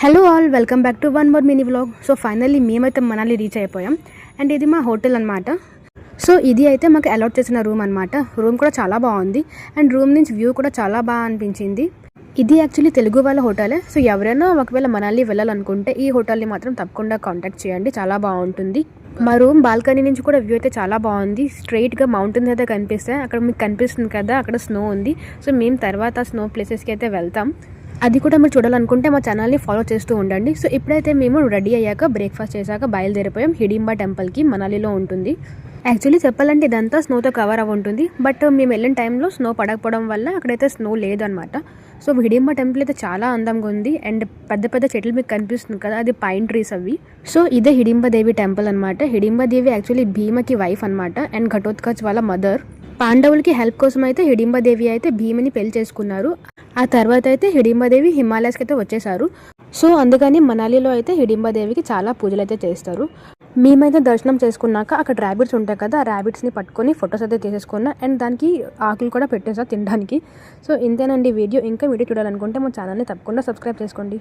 Hello all, welcome back to one more mini vlog. So finally మేమైతే Manali reach అయిపోయాం. And ఇది మా hotel అనమాట. సో ఇది అయితే మాకు అలాట్ చేసిన రూమ్ అనమాట. రూమ్ కూడా చాలా బాగుంది అండ్ రూమ్ నుంచి వ్యూ కూడా చాలా బాగా అనిపించింది. ఇది యాక్చువల్లీ తెలుగు వాళ్ళ హోటలే. సో ఎవరైనా ఒకవేళ మనాలి వెళ్ళాలనుకుంటే ఈ హోటల్ని మాత్రం తప్పకుండా కాంటాక్ట్ చేయండి, చాలా బాగుంటుంది. మా రూమ్ బాల్కనీ నుంచి కూడా వ్యూ అయితే చాలా బాగుంది. స్ట్రైట్గా మౌంటైన్స్ అయితే కనిపిస్తాయి. అక్కడ మీకు కనిపిస్తుంది కదా, అక్కడ స్నో ఉంది. సో మేము తర్వాత స్నో ప్లేసెస్కి అయితే వెళ్తాం. అది కూడా మీరు చూడాలనుకుంటే మా ఛానల్ని ఫాలో చేస్తూ ఉండండి. సో ఇప్పుడైతే మేము రెడీ అయ్యాక బ్రేక్ఫాస్ట్ చేశాక బయలుదేరిపోయాం. హిడింబా టెంపుల్కి మనాలిలో ఉంటుంది. యాక్చువల్లీ చెప్పాలంటే ఇదంతా స్నోతో కవర్ అవ్వ ఉంటుంది. బట్ మేము వెళ్ళిన టైంలో స్నో పడకపోవడం వల్ల అక్కడైతే స్నో లేదనమాట. సో హిడింబా టెంపుల్ అయితే చాలా అందంగా ఉంది. అండ్ పెద్ద పెద్ద చెట్లు మీకు కనిపిస్తుంది కదా, అది పైన్ ట్రీస్ అవి. సో ఇదే హిడింబా దేవి టెంపుల్ అనమాట. హిడింబా దేవి యాక్చువల్లీ భీమకి వైఫ్ అనమాట అండ్ ఘటోత్కచ్ వాళ్ళ మదర్. పాండవులకి హెల్ప్ కోసం అయితే హిడింబాదేవి అయితే భీమని పెళ్లి చేసుకున్నారు. ఆ తర్వాత అయితే హిడింబాదేవి హిమాలయస్కి అయితే వచ్చేసారు. సో అందుకని మనాలిలో అయితే హిడింబాదేవికి చాలా పూజలు అయితే చేస్తారు. మేమైతే దర్శనం చేసుకున్నాక అక్కడ ర్యాబిట్స్ ఉంటాయి కదా, ఆ ర్యాబిట్స్ని పట్టుకొని ఫొటోస్ అయితే తీసేసుకున్నా. అండ్ దానికి ఆకులు కూడా పెట్టేసా తినడానికి. సో ఇంతేనండి వీడియో. ఇంకా వీడియో చూడాలనుకుంటే మా ఛానల్ని తప్పకుండా సబ్స్క్రైబ్ చేసుకోండి.